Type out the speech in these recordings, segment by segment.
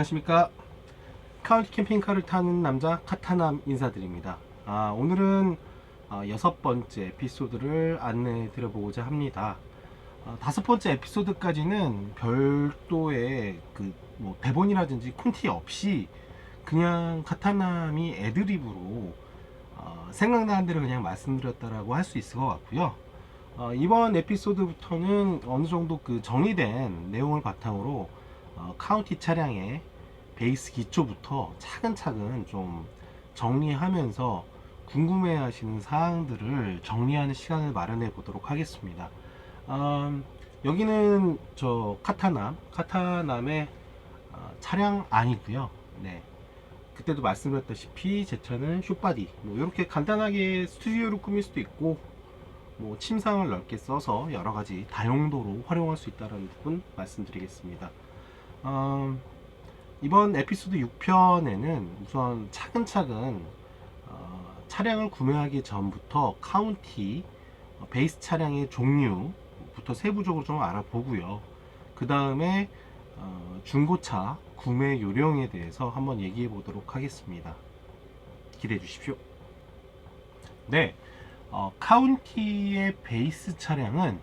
안녕하십니까. 카운티 캠핑카를 타는 남자 카타남 인사드립니다. 오늘은 6번째 에피소드를 안내해 드려보고자 합니다. 5번째 에피소드까지는 별도의 대본이라든지 콘티 없이 그냥 카타남이 애드립으로 생각나는 대로 그냥 말씀드렸다라고 할 수 있을 것 같고요. 이번 에피소드부터는 어느 정도 정리된 내용을 바탕으로 카운티 차량의 베이스 기초부터 차근차근 좀 정리하면서 궁금해 하시는 사항들을 정리하는 시간을 마련해 보도록 하겠습니다. 여기는 저 카타남의 차량 아니고요. 네. 그때도 말씀드렸다시피 제 차는 숏바디 이렇게 간단하게 스튜디오로 꾸밀 수도 있고 침상을 넓게 써서 여러가지 다용도로 활용할 수 있다는 부분 말씀드리겠습니다. 이번 에피소드 6편에는 우선 차근차근 차량을 구매하기 전부터 카운티 베이스 차량의 종류부터 세부적으로 좀 알아보고요. 그 다음에 중고차 구매 요령에 대해서 한번 얘기해 보도록 하겠습니다. 기대해 주십시오. 네, 카운티의 베이스 차량은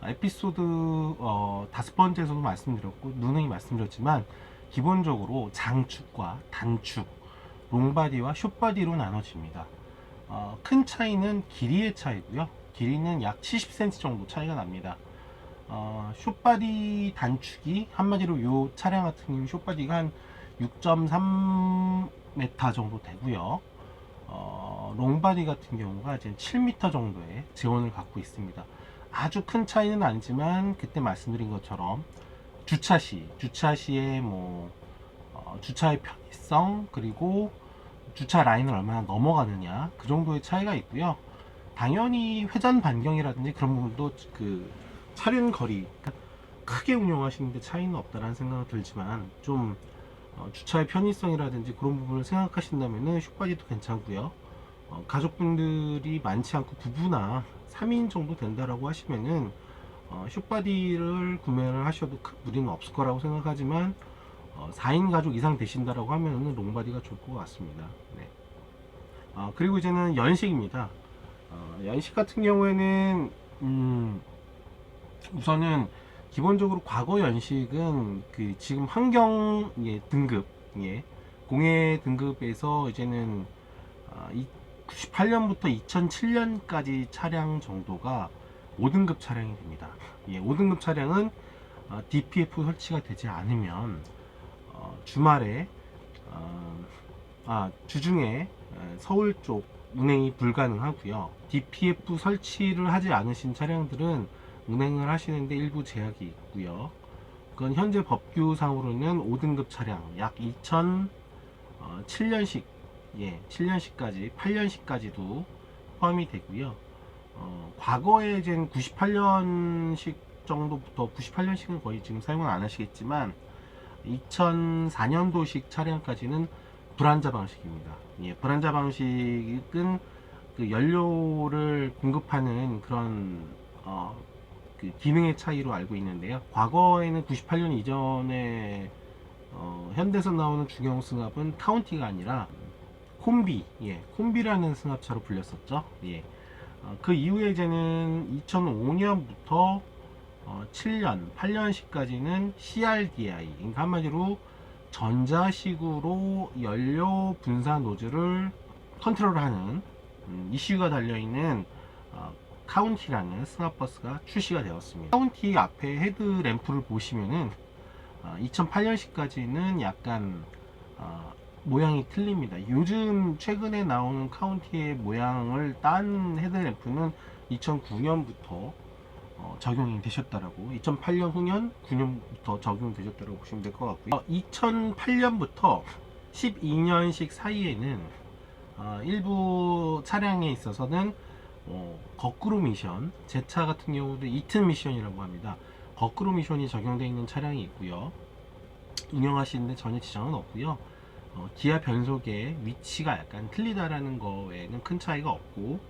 에피소드 5번째에서도 말씀드렸고 누누이 말씀드렸지만 기본적으로 장축과 단축, 롱바디와 숏바디로 나눠집니다. 큰 차이는 길이의 차이고요. 길이는 약 70cm 정도 차이가 납니다. 숏바디 단축이 한마디로 이 차량 같은 경우 숏바디가 한 6.3m 정도 되고요. 롱바디 같은 경우가 이제 7m 정도의 재원을 갖고 있습니다. 아주 큰 차이는 아니지만 그때 말씀드린 것처럼 주차시의 주차의 편의성 그리고 주차 라인을 얼마나 넘어가느냐 그 정도의 차이가 있고요. 당연히 회전 반경이라든지 그런 부분도 차륜 거리 크게 운영하시는데 차이는 없다라는 생각은 들지만 좀 주차의 편의성이라든지 그런 부분을 생각하신다면은 숏바디도 괜찮고요. 가족분들이 많지 않고 부부나 3인 정도 된다라고 하시면은 숏바디를 구매를 하셔도 큰 무리는 없을 거라고 생각하지만 4인 가족 이상 되신다라고 하면은 롱바디가 좋을 것 같습니다. 네. 그리고 이제는 연식입니다. 연식 같은 경우에는 우선은 기본적으로 과거 연식은 지금 환경 등급 공해 등급에서 이제는 98년부터 2007년까지 차량 정도가 5등급 차량이 됩니다. 5등급 차량은 DPF 설치가 되지 않으면 주말에 주중에 서울 쪽 운행이 불가능하고요. DPF 설치를 하지 않으신 차량들은 운행을 하시는데 일부 제약이 있고요. 그건 현재 법규상으로는 5등급 차량 약 2007년식 7년식까지 8년식까지도 포함이 되고요. 과거에 이제 98년식 정도부터 98년식은 거의 지금 사용을 안 하시겠지만 2004년도식 차량까지는 불안자 방식입니다. 불안자 방식은 연료를 공급하는 그런 기능의 차이로 알고 있는데요. 과거에는 98년 이전에 현대에서 나오는 중형 승합은 카운티가 아니라 콤비라는 승합차로 불렸었죠. 그 이후에 이제는 2005년부터 7년, 8년씩까지는 CRDI, 그러니까 한마디로 전자식으로 연료 분사 노즐을 컨트롤하는 이슈가 달려있는 카운티라는 승합버스가 출시가 되었습니다. 카운티 앞에 헤드램프를 보시면은 2008년식까지는 약간 모양이 틀립니다. 요즘 최근에 나오는 카운티의 모양을 딴 헤드램프는 2009년부터 적용이 되셨다라고 2008년 후년 9년부터 적용되셨다라고 보시면 될 것 같고요. 2008년부터 12년식 사이에는 일부 차량에 있어서는 거꾸로 미션, 제 차 같은 경우도 이튼 미션이라고 합니다. 거꾸로 미션이 적용되어 있는 차량이 있고요. 운영하시는데 전혀 지장은 없고요. 기아 변속의 위치가 약간 틀리다라는 거에는 큰 차이가 없고,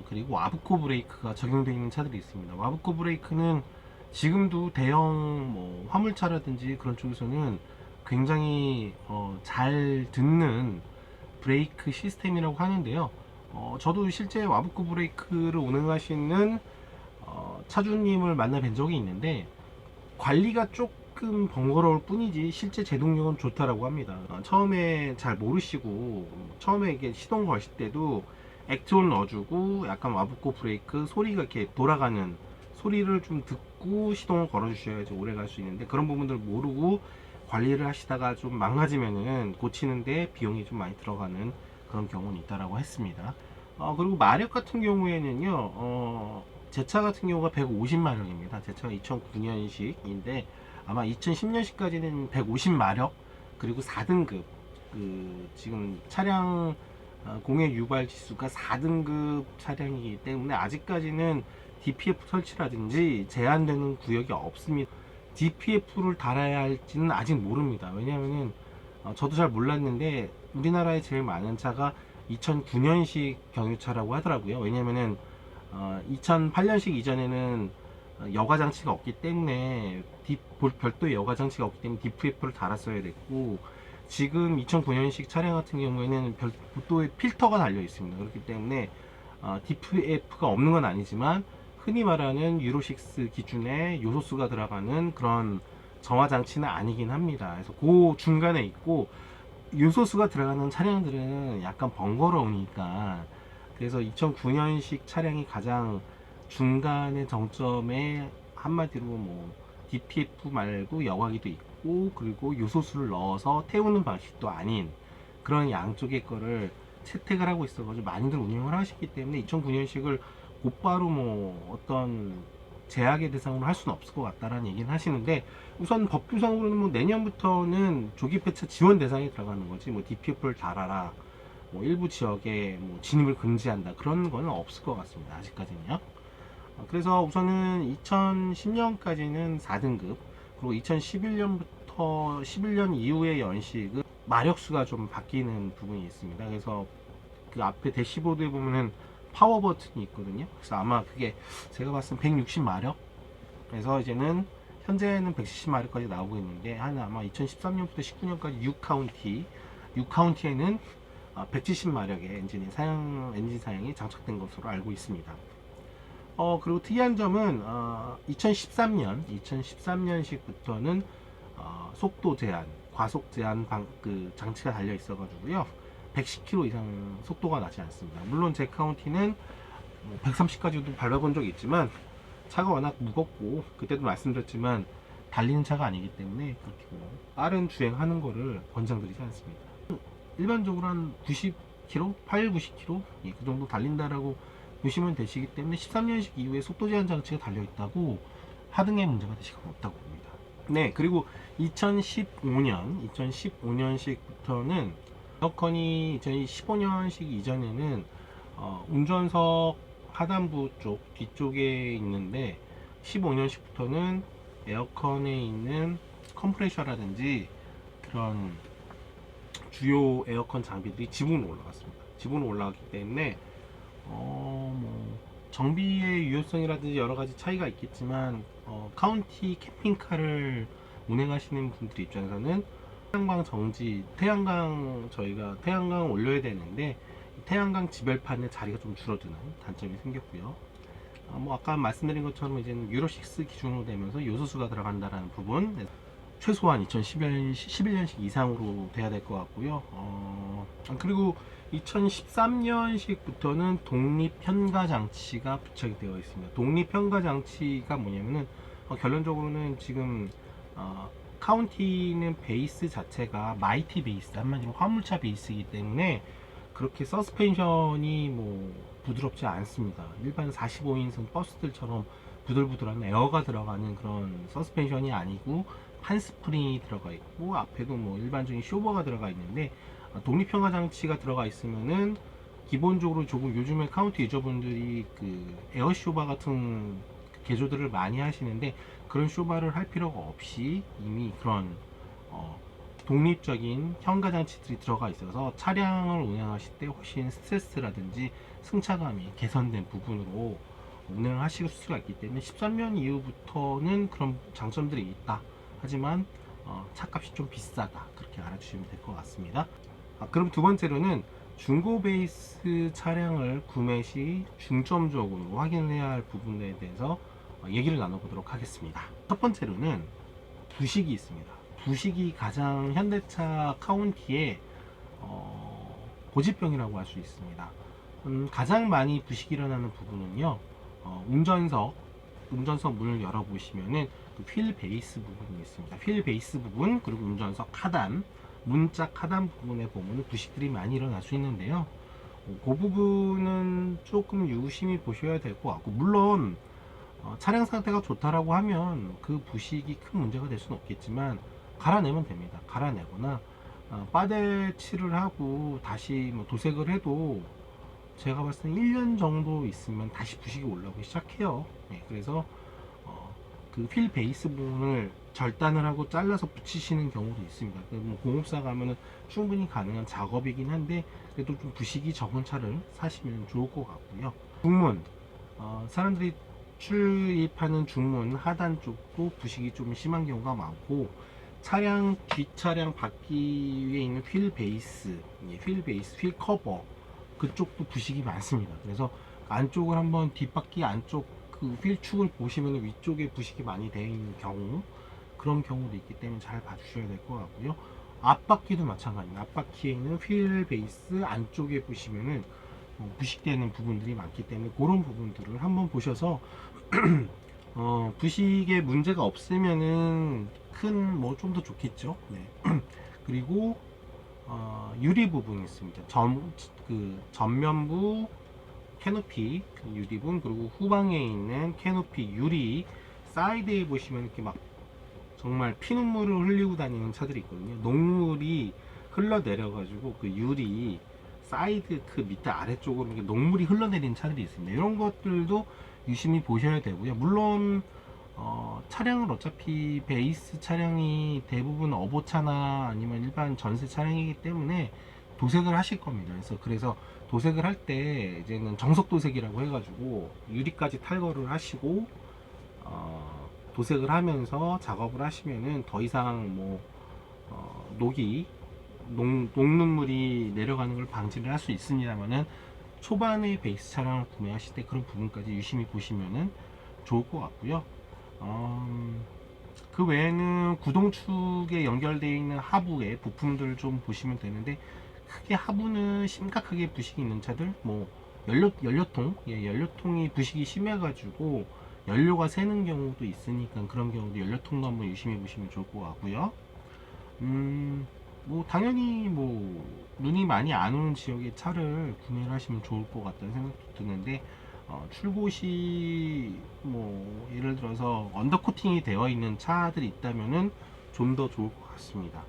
그리고 와브코 브레이크가 적용되어 있는 차들이 있습니다. 와브코 브레이크는 지금도 대형 화물차라든지 그런 쪽에서는 굉장히 잘 듣는 브레이크 시스템이라고 하는데요. 저도 실제 와브코 브레이크를 운행하시는 차주님을 만나 뵌 적이 있는데 관리가 조금 번거로울 뿐이지 실제 제동력은 좋다라고 합니다. 처음에 잘 모르시고 처음에 이게 시동 거실 때도 액트온 넣어주고 약간 와브코 브레이크 소리가 이렇게 돌아가는 소리를 좀 듣고 시동을 걸어 주셔야지 오래 갈 수 있는데 그런 부분들을 모르고 관리를 하시다가 좀 망가지면은 고치는데 비용이 좀 많이 들어가는 그런 경우는 있다라고 했습니다. 그리고 마력 같은 경우에는요, 제 차 같은 경우가 150마력입니다. 제 차가 2009년식인데 아마 2010년식까지는 150마력 그리고 4등급 지금 차량 공해 유발 지수가 4등급 차량이기 때문에 아직까지는 DPF 설치라든지 제한되는 구역이 없습니다. DPF를 달아야 할지는 아직 모릅니다. 왜냐하면 저도 잘 몰랐는데 우리나라에 제일 많은 차가 2009년식 경유차라고 하더라고요. 왜냐하면 2008년식 이전에는 여과 장치가 없기 때문에 별도의 여과 장치가 없기 때문에 DPF를 달았어야 됐고 지금 2009년식 차량 같은 경우에는 별도의 필터가 달려 있습니다. 그렇기 때문에 DPF가 없는 건 아니지만 흔히 말하는 유로6 기준의 요소수가 들어가는 그런 정화 장치는 아니긴 합니다. 그래서 그 중간에 있고 요소수가 들어가는 차량들은 약간 번거로우니까 그래서 2009년식 차량이 가장 중간의 정점에 한마디로 뭐 DPF 말고 여과기도 있고 그리고 요소수를 넣어서 태우는 방식도 아닌 그런 양쪽의 거를 채택을 하고 있어가지고 많이들 운영을 하시기 때문에 2009년식을 곧바로 뭐 어떤 제약의 대상으로 할 수는 없을 것 같다라는 얘기는 하시는데 우선 법규상으로는 뭐 내년부터는 조기 폐차 지원 대상에 들어가는 거지 뭐 DPF를 달아라 뭐 일부 지역에 뭐 진입을 금지한다 그런 거는 없을 것 같습니다. 아직까지는요. 그래서 우선은 2010년까지는 4등급 그리고 2011년부터 11년 이후의 연식은 마력수가 좀 바뀌는 부분이 있습니다. 그래서 그 앞에 대시보드에 보면은 파워 버튼이 있거든요. 그래서 아마 그게 제가 봤을 때 160마력 그래서 이제는 현재는 170마력까지 나오고 있는데 한 아마 2013년부터 19년까지 6카운티에는 170마력의 엔진 사양이 장착된 것으로 알고 있습니다. 그리고 특이한 점은 2013년식부터는 속도 제한, 과속 제한 장치가 달려 있어 가지고요. 110km 이상 속도가 나지 않습니다. 물론 제 카운티는 130까지도 밟아본 적이 있지만 차가 워낙 무겁고 그때도 말씀드렸지만 달리는 차가 아니기 때문에 그렇게 빠른 주행하는 거를 권장드리지 않습니다. 일반적으로 한 90km, 90km 그 정도 달린다라고 보시면 되시기 때문에 13년식 이후에 속도 제한 장치가 달려 있다고 하등의 문제가 되시가 없다고 봅니다. 네, 그리고 2015년식부터는 에어컨이 2015년식 이전에는 운전석 하단부 쪽 뒤쪽에 있는데 15년식부터는 에어컨에 있는 컴프레셔라든지 그런 주요 에어컨 장비들이 지붕으로 올라갔습니다. 지붕으로 올라갔기 때문에 뭐 정비의 유효성이라든지 여러 가지 차이가 있겠지만 카운티 캠핑카를 운행하시는 분들 입장에서는 태양광 정지, 저희가 태양광 올려야 되는데 태양광 지별판의 자리가 좀 줄어드는 단점이 생겼고요. 뭐 아까 말씀드린 것처럼 이제는 유로6 기준으로 되면서 요소수가 들어간다라는 부분 최소한 2011년식 이상으로 돼야 될 것 같고요. 그리고 2013년식부터는 독립 현가 장치가 부착이 되어 있습니다. 독립 현가 장치가 뭐냐면은 결론적으로는 지금 카운티는 베이스 자체가 마이티 베이스, 한마디로 화물차 베이스이기 때문에 그렇게 서스펜션이 뭐 부드럽지 않습니다. 일반 45인승 버스들처럼 부들부들한 에어가 들어가는 그런 서스펜션이 아니고 한스프링이 들어가 있고 앞에도 뭐 일반적인 쇼버가 들어가 있는데 독립형화 장치가 들어가 있으면은 기본적으로 조금 요즘에 카운티 유저분들이 그 에어 쇼바 같은 개조들을 많이 하시는데 그런 쇼바를 할 필요가 없이 이미 그런 독립적인 현가 장치들이 들어가 있어서 차량을 운행하실 때 훨씬 스트레스라든지 승차감이 개선된 부분으로 운행을 하실 수가 있기 때문에 13년 이후부터는 그런 장점들이 있다. 하지만 차값이 좀 비싸다, 그렇게 알아주시면 될 것 같습니다. 그럼 두 번째로는 중고 베이스 차량을 구매 시 중점적으로 확인해야 할 부분에 대해서 얘기를 나눠보도록 하겠습니다. 첫 번째로는 부식이 있습니다. 부식이 가장 현대차 카운티의 고질병이라고 할 수 있습니다. 가장 많이 부식이 일어나는 부분은요, 운전석 문을 열어보시면은 휠 베이스 부분이 있습니다. 휠 베이스 부분, 그리고 운전석 하단, 문짝 하단 부분에 보면 부식들이 많이 일어날 수 있는데요. 그 부분은 조금 유심히 보셔야 될 것 같고, 물론 차량 상태가 좋다라고 하면 그 부식이 큰 문제가 될 수는 없겠지만 갈아내면 됩니다. 갈아내거나 빠대칠을 하고 다시 뭐 도색을 해도 제가 봤을 때 1년 정도 있으면 다시 부식이 올라오기 시작해요. 네, 그래서 그 휠 베이스 부분을 절단을 하고 잘라서 붙이시는 경우도 있습니다. 뭐 공업사 가면은 충분히 가능한 작업이긴 한데, 그래도 좀 부식이 적은 차를 사시면 좋을 것 같고요. 중문, 사람들이 출입하는 중문 하단 쪽도 부식이 좀 심한 경우가 많고, 차량 뒷차량 바퀴 위에 있는 휠 베이스, 휠 커버, 그쪽도 부식이 많습니다. 그래서 안쪽을 한번, 뒷바퀴 안쪽 그 휠축을 보시면 위쪽에 부식이 많이 되어 있는 경우, 그런 경우도 있기 때문에 잘 봐주셔야 될 것 같고요. 앞바퀴도 마찬가지입니다. 앞바퀴에 있는 휠 베이스 안쪽에 보시면은 부식되는 부분들이 많기 때문에 그런 부분들을 한번 보셔서 부식에 문제가 없으면은 큰 뭐 좀 더 좋겠죠. 네. 그리고 유리 부분이 있습니다. 전면부 캐노피 유리분, 그리고 후방에 있는 캐노피 유리 사이드에 보시면 이렇게 막 정말 피눈물을 흘리고 다니는 차들이 있거든요. 녹물이 흘러내려 가지고 그 유리 사이드 그 밑에 아래쪽으로 이렇게 녹물이 흘러내리는 차들이 있습니다. 이런 것들도 유심히 보셔야 되고요. 물론 차량을 어차피 베이스 차량이 대부분 어보차나 아니면 일반 전세 차량이기 때문에 도색을 하실 겁니다. 그래서 도색을 할 때 이제는 정석 도색이라고 해가지고 유리까지 탈거를 하시고 도색을 하면서 작업을 하시면은 더 이상 뭐 녹눈물이 내려가는 걸 방지를 할 수 있습니다만은, 초반에 베이스 차량을 구매하실 때 그런 부분까지 유심히 보시면은 좋을 것 같고요. 그 외에는 구동축에 연결되어 있는 하부의 부품들을 좀 보시면 되는데, 크게 하부는 심각하게 부식이 있는 차들, 뭐 연료통이 부식이 심해가지고 연료가 새는 경우도 있으니까 그런 경우도 연료통도 한번 유심히 보시면 좋을 것 같고요. 뭐 당연히 뭐 눈이 많이 안 오는 지역의 차를 구매를 하시면 좋을 것 같다는 생각도 드는데, 출고 시 뭐 예를 들어서 언더코팅이 되어 있는 차들이 있다면은 좀 더 좋을 것 같습니다.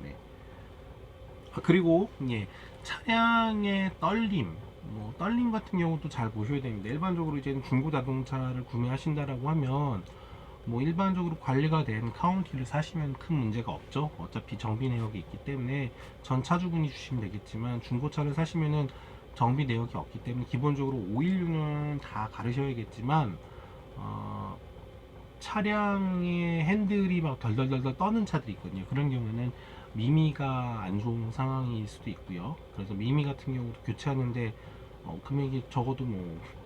네. 그리고 차량의 떨림, 떨림 같은 경우도 잘 보셔야 됩니다. 일반적으로 이제 중고 자동차를 구매하신다라고 하면 일반적으로 관리가 된 카운티를 사시면 큰 문제가 없죠. 어차피 정비 내역이 있기 때문에 전 차주분이 주시면 되겠지만, 중고차를 사시면은 정비 내역이 없기 때문에 기본적으로 오일류는 다 가르셔야겠지만, 차량의 핸들이 막 덜덜덜덜 떠는 차들이 있거든요. 그런 경우는 미미가 안 좋은 상황일 수도 있고요. 그래서 미미 같은 경우도 교체하는데 금액이 적어도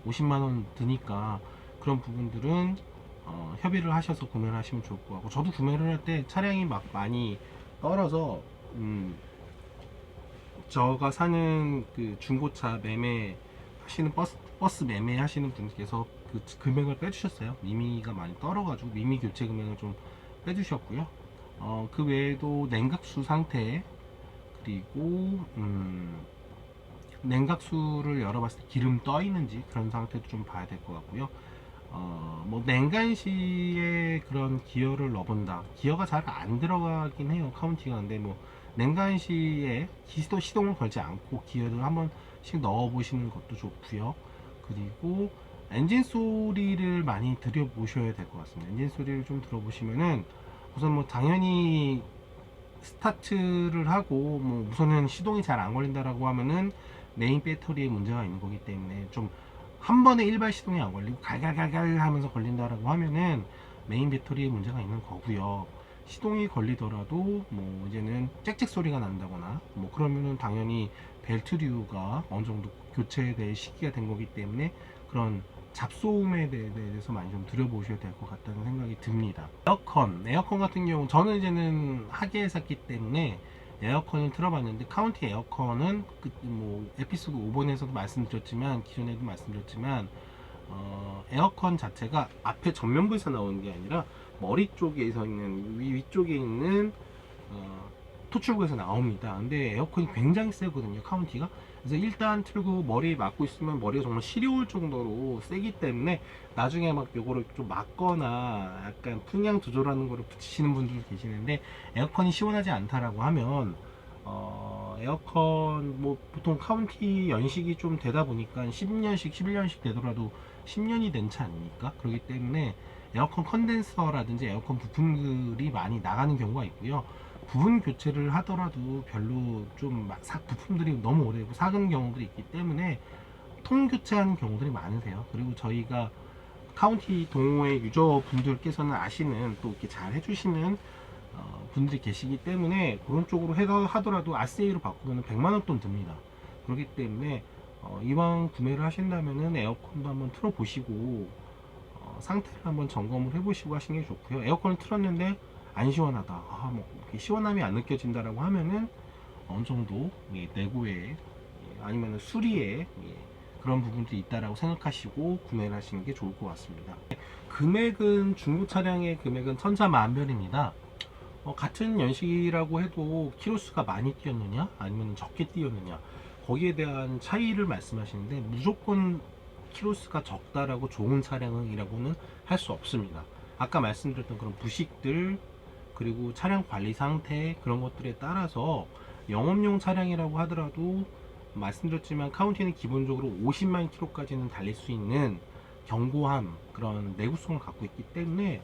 50만원 드니까, 그런 부분들은 협의를 하셔서 구매를 하시면 좋을 것 같고, 저도 구매를 할 때 차량이 막 많이 떨어져 저가 사는 그 중고차 매매 하시는 버스 매매 하시는 분께서 그 금액을 빼주셨어요. 미미가 많이 떨어가지고 미미 교체 금액을 좀 빼주셨고요. 그 외에도 냉각수 상태, 그리고 냉각수를 열어봤을 때 기름 떠 있는지 그런 상태도 좀 봐야 될 것 같고요. 냉간 시에 그런 기어를 넣어본다. 기어가 잘 안 들어가긴 해요, 카운티가. 근데 냉간 시에 시동을 걸지 않고 기어를 한 번씩 넣어 보시는 것도 좋고요. 그리고 엔진 소리를 많이 들여보셔야 될 것 같습니다. 엔진 소리를 좀 들어보시면은, 우선 당연히 스타트를 하고 우선은 시동이 잘 안 걸린다라고 하면은 메인 배터리에 문제가 있는 거기 때문에, 좀 한 번에 일발 시동이 안 걸리고 갈갈갈갈 하면서 걸린다라고 하면은 메인 배터리에 문제가 있는 거고요. 시동이 걸리더라도 뭐 이제는 짹짹 소리가 난다거나 뭐 그러면은 당연히 벨트류가 어느 정도 교체될 시기가 된 거기 때문에 그런 잡소음에 대해서 많이 좀 들여보셔야 될 것 같다는 생각이 듭니다. 에어컨 같은 경우 저는 이제는 하계에 샀기 때문에 에어컨을 틀어봤는데, 카운티 에어컨은 뭐 에피소드 5번에서도 말씀드렸지만, 기존에도 말씀드렸지만, 에어컨 자체가 앞에 전면부에서 나오는 게 아니라 머리 쪽에서 있는 위쪽에 있는 토출구에서 나옵니다. 근데 에어컨이 굉장히 세거든요, 카운티가. 그래서 일단 틀고 머리에 맞고 있으면 머리가 정말 시려울 정도로 세기 때문에 나중에 막 요거를 좀 맞거나 약간 풍량 조절하는 거를 붙이시는 분들도 계시는데, 에어컨이 시원하지 않다라고 하면 에어컨 뭐 보통 카운티 연식이 좀 되다 보니까 10년씩 11년씩 되더라도 10년이 된 차 아닙니까? 그렇기 때문에 에어컨 컨덴서라든지 에어컨 부품들이 많이 나가는 경우가 있고요. 부분 교체를 하더라도 별로 좀 부품들이 너무 오래되고 삭은 경우들이 있기 때문에 통 교체하는 경우들이 많으세요. 그리고 저희가 카운티 동호회 유저분들께서는 아시는, 또 이렇게 잘 해주시는 분들이 계시기 때문에 그런 쪽으로 하더라도 RCA로 바꾸면 100만원 돈 듭니다. 그렇기 때문에 이왕 구매를 하신다면은 에어컨도 한번 틀어 보시고 상태를 한번 점검을 해보시고 하시는 게 좋고요. 에어컨을 틀었는데 안 시원하다, 뭐 이렇게 시원함이 안 느껴진다라고 하면은 어느 정도 내구에 아니면 수리에 그런 부분들이 있다라고 생각하시고 구매를 하시는 게 좋을 것 같습니다. 금액은, 중고 차량의 금액은 천차만별입니다. 같은 연식이라고 해도 키로수가 많이 뛰었느냐 아니면 적게 뛰었느냐, 거기에 대한 차이를 말씀하시는데, 무조건 키로수가 적다라고 좋은 차량이라고는 할 수 없습니다. 아까 말씀드렸던 그런 부식들, 그리고 차량 관리 상태, 그런 것들에 따라서 영업용 차량이라고 하더라도 말씀드렸지만 카운티는 기본적으로 50만 킬로까지는 달릴 수 있는 견고함, 그런 내구성을 갖고 있기 때문에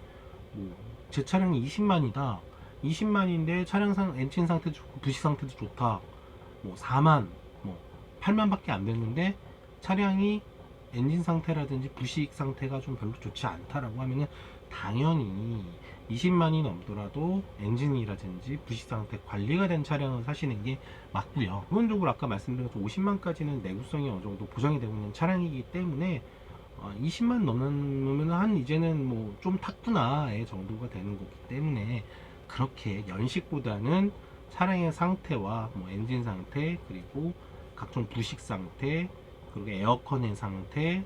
제 차량이 20만이다, 20만인데 차량 엔진 상태도 좋고 부식 상태도 좋다, 뭐 4만, 뭐 8만 밖에 안 됐는데 차량이 엔진 상태라든지 부식 상태가 좀 별로 좋지 않다라고 하면은 당연히 20만이 넘더라도 엔진이라든지 부식 상태 관리가 된 차량을 사시는 게 맞고요. 기본적으로 아까 말씀드린 50만까지는 내구성이 어느 정도 보장이 되고 있는 차량이기 때문에 20만 넘으면 한 이제는 뭐 좀 탔구나의 정도가 되는 거기 때문에, 그렇게 연식보다는 차량의 상태와 뭐 엔진 상태, 그리고 각종 부식 상태, 그리고 에어컨의 상태,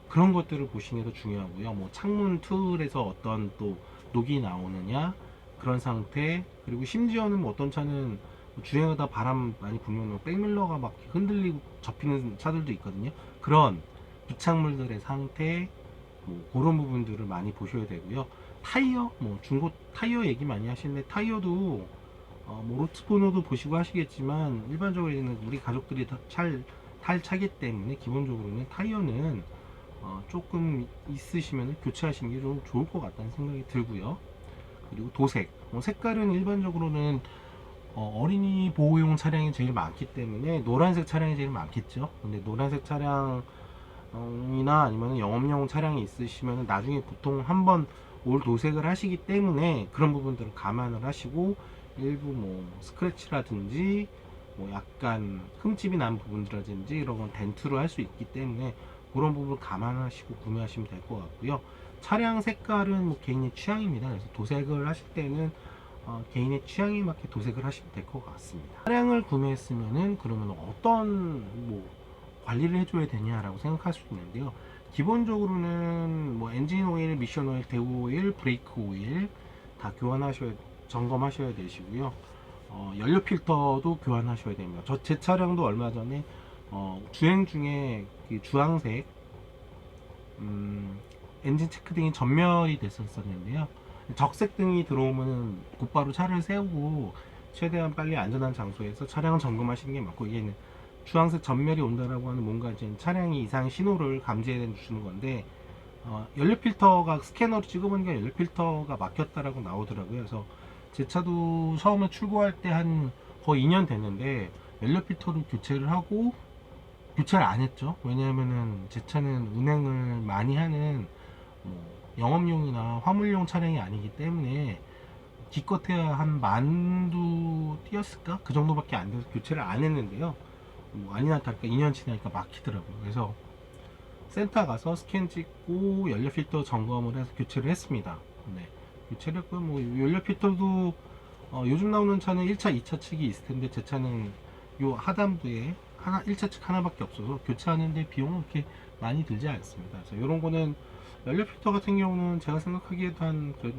그런 것들을 보시는 게 더 중요하고요. 뭐 창문 틀에서 어떤 또 녹이 나오느냐, 그런 상태, 그리고 심지어는 뭐 어떤 차는 주행하다 바람 많이 불면 백밀러가 막 흔들리고 접히는 차들도 있거든요. 그런 부착물들의 상태, 뭐 그런 부분들을 많이 보셔야 되고요. 타이어, 뭐 중고 타이어 얘기 많이 하시는데, 타이어도 뭐 로트보노도 보시고 하시겠지만 일반적으로는 우리 가족들이 탈 차기 때문에 기본적으로는 타이어는 조금 있으시면 교체하시는 게 좀 좋을 것 같다는 생각이 들고요. 그리고 도색, 색깔은 일반적으로는 어린이 보호용 차량이 제일 많기 때문에 노란색 차량이 제일 많겠죠. 근데 노란색 차량이나 아니면 영업용 차량이 있으시면 나중에 보통 한번 올 도색을 하시기 때문에 그런 부분들을 감안을 하시고, 일부 뭐 스크래치라든지 뭐 약간 흠집이 난 부분이라든지 이런 건 덴트로 할 수 있기 때문에 그런 부분 감안하시고 구매하시면 될 것 같고요. 차량 색깔은 뭐 개인의 취향입니다. 그래서 도색을 하실 때는 개인의 취향에 맞게 도색을 하시면 될 것 같습니다. 차량을 구매했으면은 그러면 어떤 뭐 관리를 해줘야 되냐라고 생각할 수 있는데요. 기본적으로는 뭐 엔진 오일, 미션 오일, 대우 오일, 브레이크 오일 다 점검하셔야 되시고요. 연료 필터도 교환하셔야 됩니다. 제 차량도 얼마 전에 주행 중에 그 주황색 엔진 체크등이 전멸이 됐었는데요. 적색 등이 들어오면 곧바로 차를 세우고 최대한 빨리 안전한 장소에서 차량 점검하시는 게 맞고, 이게 주황색 전멸이 온다라고 하는 뭔가 이제 차량이 이상 신호를 감지해 주시는 건데, 연료 필터가 스캐너로 찍어보니까 연료 필터가 막혔다라고 나오더라고요. 그래서 제 차도 처음에 출고할 때 한 거의 2년 됐는데 연료 필터를 교체를 하고 교체를 안 했죠. 왜냐하면은 제 차는 운행을 많이 하는 뭐 영업용이나 화물용 차량이 아니기 때문에 기껏해야 한 만두 뛰었을까? 그 정도밖에 안 돼서 교체를 안 했는데요. 뭐 아니나 다를까 2년 지나니까 막히더라고요. 그래서 센터 가서 스캔 찍고 연료 필터 점검을 해서 교체를 했습니다. 네, 교체를 했고요. 뭐 연료 필터도 요즘 나오는 차는 1차, 2차 측이 있을 텐데 제 차는 요 하단부에 1차 측 하나밖에 없어서 교체하는데 비용은 그렇게 많이 들지 않습니다. 그래서 이런 거는 연료 필터 같은 경우는 제가 생각하기에도 한 그래도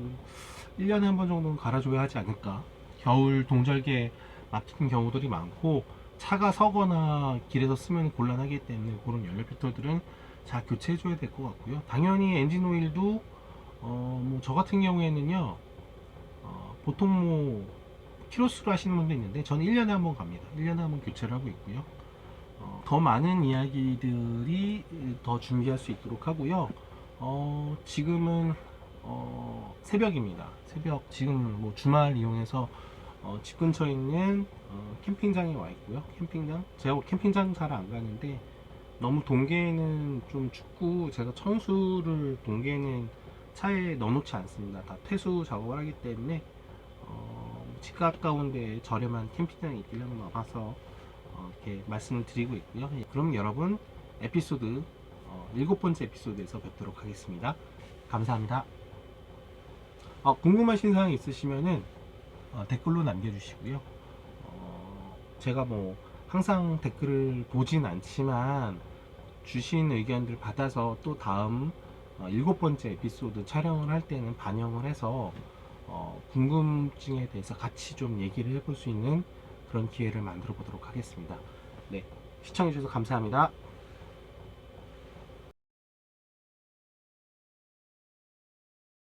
1년에 한 번 정도는 갈아줘야 하지 않을까. 겨울 동절기에 막히는 경우들이 많고 차가 서거나 길에서 쓰면 곤란하기 때문에 그런 연료 필터들은 잘 교체해 줘야 될 것 같고요. 당연히 엔진 오일도 뭐 저 같은 경우에는요, 보통 뭐 키로수로 하시는 분도 있는데 저는 1년에 한 번 갑니다. 1년에 한 번 교체를 하고 있고요. 더 많은 이야기들이 더 준비할 수 있도록 하고요. 지금은 새벽입니다. 새벽 지금 뭐 주말 이용해서 집 근처에 있는 캠핑장에 와 있고요. 캠핑장 제가 캠핑장 잘 안 가는데 너무 동계에는 좀 춥고 제가 청수를 동계에는 차에 넣어놓지 않습니다. 다 퇴수 작업을 하기 때문에 집 가까운데 저렴한 캠핑장이 있길래 한번 와봐서 이렇게 말씀을 드리고 있고요. 예, 그럼 여러분 에피소드 7번째 에피소드에서 뵙도록 하겠습니다. 감사합니다. 궁금하신 사항 있으시면은 댓글로 남겨주시고요. 제가 뭐 항상 댓글을 보진 않지만 주신 의견들 받아서 또 다음 7번째 에피소드 촬영을 할 때는 반영을 해서 궁금증에 대해서 같이 좀 얘기를 해볼 수 있는 그런 기회를 만들어 보도록 하겠습니다. 네, 시청해주셔서 감사합니다.